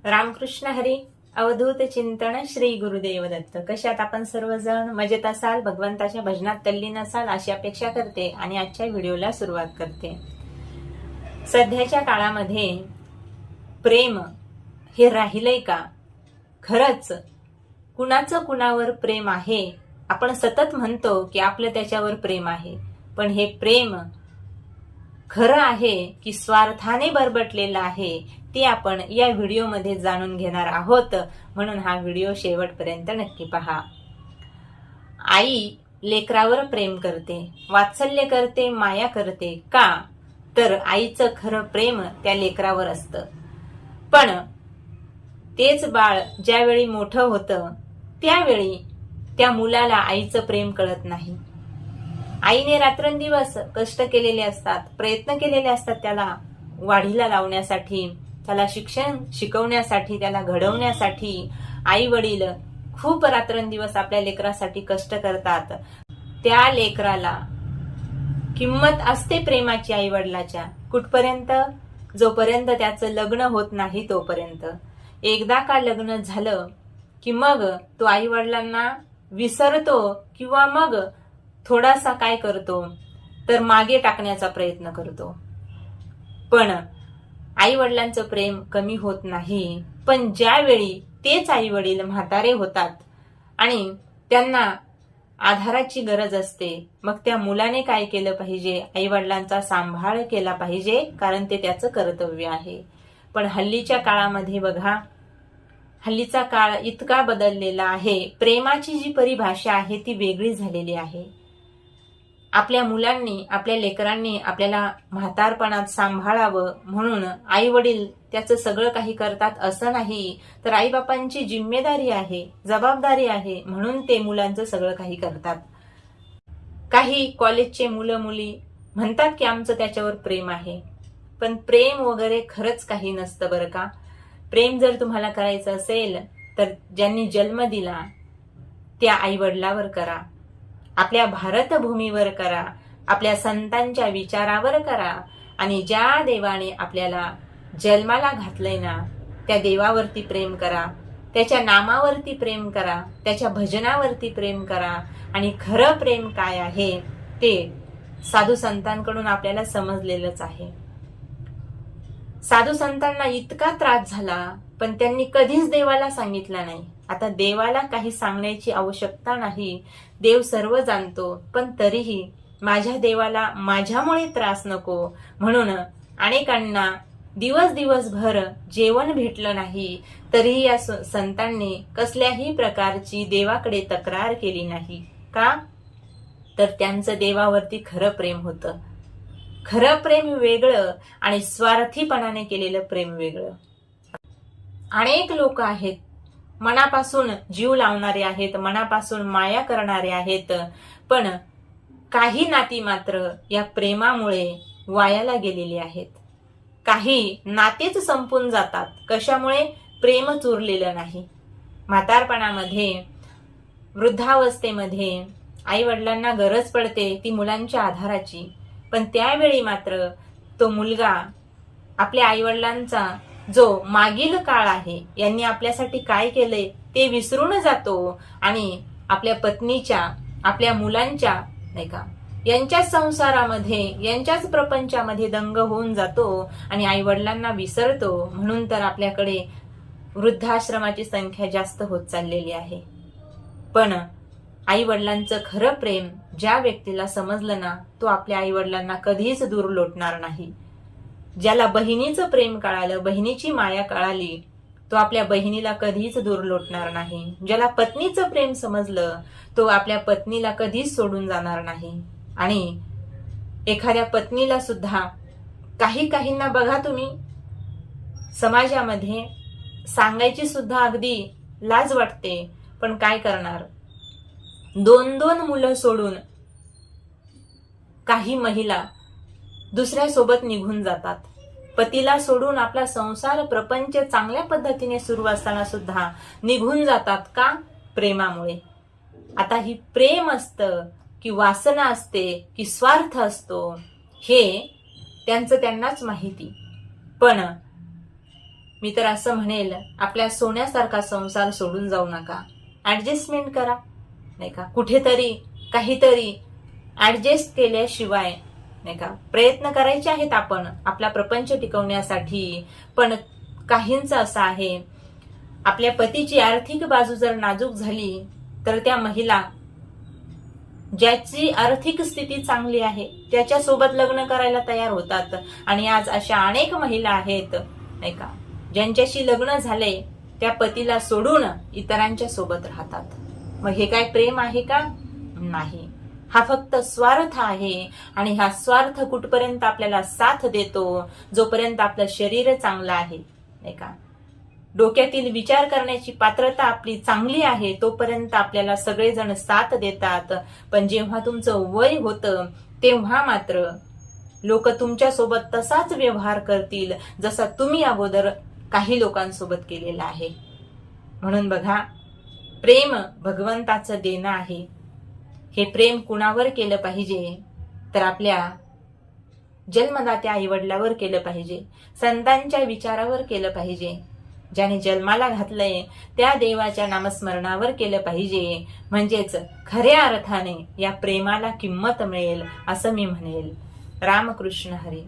रामकृष्ण हरी. अवधूत चिंतन श्री गुरुदेव दत्त. कशात आपण सर्वजण मजेत असाल, भगवंताच्या भजनात तल्लीन असाल अशी अपेक्षा करते आणि आजच्या व्हिडिओला सुरुवात करते. सध्याच्या काळामध्ये प्रेम हे राहिलंय का? खरंच कुणाचं कुणावर प्रेम आहे? आपण सतत म्हणतो की आपलं त्याच्यावर प्रेम आहे, पण हे प्रेम खरं आहे की स्वार्थाने बरबटलेलं आहे ते आपण या व्हिडिओमध्ये जाणून घेणार आहोत. म्हणून हा व्हिडिओ शेवटपर्यंत नक्की पहा. आई लेकरावर प्रेम करते, वात्सल्य करते, माया करते. का? तर आईचं खरं प्रेम त्या लेकरावर असतं. पण तेच बाळ ज्यावेळी मोठं होतं त्यावेळी त्या मुलाला आईचं प्रेम कळत नाही. आईने रात्रंदिवस कष्ट केलेले असतात, प्रयत्न केलेले असतात त्याला वाढीला लावण्यासाठी, त्याला शिक्षण शिकवण्यासाठी, त्याला घडवण्यासाठी. आई वडील खूप रात्रंदिवस आपल्या लेकरासाठी कष्ट करतात. त्या लेकराला किंमत असते प्रेमाची आई वडिलाच्या. कुठपर्यंत? जोपर्यंत त्याचं लग्न होत नाही तोपर्यंत. एकदा का लग्न झालं की मग तो आई वडिलांना विसरतो किंवा मग थोडासा काय करतो तर मागे टाकण्याचा प्रयत्न करतो. पण आई वडिलांचं प्रेम कमी होत नाही. पण ज्यावेळी तेच आई वडील म्हातारे होतात आणि त्यांना आधाराची गरज असते, मग त्या मुलाने काय केलं पाहिजे? आई वडिलांचा सांभाळ केला पाहिजे, कारण ते त्याचं कर्तव्य आहे. पण हल्लीच्या काळामध्ये बघा, हल्लीचा काळ इतका बदललेला आहे. प्रेमाची जी परिभाषा आहे ती वेगळी झालेली आहे. आपल्या मुलांनी, आपल्या लेकरांनी आपल्याला म्हातारपणात सांभाळावं म्हणून आई वडील त्याचं सगळं काही करतात असं नाही, तर आईबापांची जिम्मेदारी आहे, जबाबदारी आहे म्हणून ते मुलांचं सगळं काही करतात. काही कॉलेजचे मुलं मुली म्हणतात की आमचं त्याच्यावर प्रेम आहे, पण प्रेम वगैरे खरंच काही नसतं बरं का. प्रेम जर तुम्हाला करायचं असेल तर ज्यांनी जन्म दिला त्या आई वडिलावर करा, आपल्या भारतभूमीवर करा, आपल्या संतांच्या विचारावर करा, आणि ज्या देवाने आपल्याला जन्माला घातलंय ना त्या देवावरती प्रेम करा, त्याच्या नामावरती प्रेम करा, त्याच्या भजनावरती प्रेम करा. आणि खरं प्रेम काय आहे ते साधू संतांकडून आपल्याला समजलेलंच आहे. साधू संतांना इतका त्रास झाला पण त्यांनी कधीच देवाला सांगितलं नाही. आता देवाला काही सांगण्याची आवश्यकता नाही, देव सर्व जाणतो. पण तरीही माझ्या देवाला माझ्यामुळे त्रास नको म्हणून अनेकांना दिवसभर जेवण भेटलं नाही, तरीही या संतांनी कसल्याही प्रकारची देवाकडे तक्रार केली नाही. का? तर त्यांचं देवावरती खरं प्रेम होतं. खरं प्रेम वेगळं आणि स्वार्थीपणाने केलेलं प्रेम वेगळं. अनेक लोक आहेत मनापासून जीव लावणारे आहेत, मनापासून माया करणारे आहेत, पण काही नाती मात्र या प्रेमामुळे वायाला गेलेली आहेत. काही नातेच संपून जातात. कशामुळे? प्रेम चुरलेलं नाही. म्हातारपणामध्ये, वृद्धावस्थेमध्ये आई वडिलांना गरज पडते ती मुलांच्या आधाराची, पण त्यावेळी मात्र तो मुलगा आपल्या आई वडिलांचा जो मागील काळ आहे, यांनी आपल्यासाठी काय केलंय ते विसरून जातो आणि आपल्या पत्नीच्या, आपल्या मुलांच्या, नाही का, यांच्याच संसारामध्ये, यांच्याच प्रपंचामध्ये दंग होऊन जातो आणि आई वडिलांना विसरतो. म्हणून तर आपल्याकडे वृद्धाश्रमाची संख्या जास्त होत चाललेली आहे. पण आई वडिलांचं खरं प्रेम ज्या व्यक्तीला समजलं ना, तो आपल्या आई वडिलांना कधीच दूर लोटणार नाही. ज्याला बहिणीचं प्रेम कळालं, बहिणीची माया कळाली, तो आपल्या बहिणीला कधीच दूर लोटणार नाही. ज्याला पत्नीचं प्रेम समजलं तो आपल्या पत्नीला कधीच सोडून जाणार नाही. आणि एखाद्या पत्नीला सुद्धा, काहींना बघा तुम्ही, समाजामध्ये सांगायची सुद्धा अगदी लाज वाटते, पण काय करणार, 2-2 मुलं सोडून काही महिला दुसऱ्या सोबत निघून जातात. पतीला सोडून आपला संसार प्रपंच चांगल्या पद्धतीने सुरू असताना सुद्धा निघून जातात. का? प्रेमामुळे. आता ही प्रेम असतं की वासना असते की स्वार्थ असतो हे त्यांनाच माहिती. पण मी तर असं म्हणेल, आपल्या सोन्यासारखा संसार सोडून जाऊ नका. ऍडजस्टमेंट करा, नाही का. कुठेतरी काहीतरी ऍडजस्ट केल्याशिवाय, नाही का, प्रयत्न करायचे आहेत आपण आपला प्रपंच टिकवण्यासाठी. पण काहींचं असं आहे, आपल्या पतीची आर्थिक बाजू जर नाजूक झाली तर त्या महिला, ज्याची आर्थिक स्थिती चांगली आहे त्याच्यासोबत लग्न करायला तयार होतात. आणि आज अशा अनेक महिला आहेत, नाही का, ज्यांच्याशी लग्न झाले त्या पतीला सोडून इतरांच्या सोबत राहतात. मग हे काय प्रेम आहे का? नाही. हा फक्त स्वार्थ आहे. आणि हा स्वार्थ कुठपर्यंत आपल्याला साथ देतो? जोपर्यंत आपलं शरीर चांगलं आहे, नाही का, डोक्यातील विचार करण्याची पात्रता आपली चांगली आहे, तोपर्यंत आपल्याला सगळेजण साथ देतात. पण जेव्हा तुमचं वय होतं तेव्हा मात्र लोक तुमच्यासोबत तसाच व्यवहार करतील जसा तुम्ही अगोदर काही लोकांसोबत केलेला आहे. म्हणून बघा, प्रेम भगवंताचं देणं आहे. हे प्रेम कुणावर केलं पाहिजे? तर आपल्या जन्मदात्या आईवडिलावर केलं पाहिजे, संतांच्या विचारावर केलं पाहिजे, ज्याने जन्माला घातलंय त्या देवाच्या नामस्मरणावर केलं पाहिजे. म्हणजेच खऱ्या अर्थाने या प्रेमाला किंमत मिळेल असं मी म्हणेल. रामकृष्ण हरी.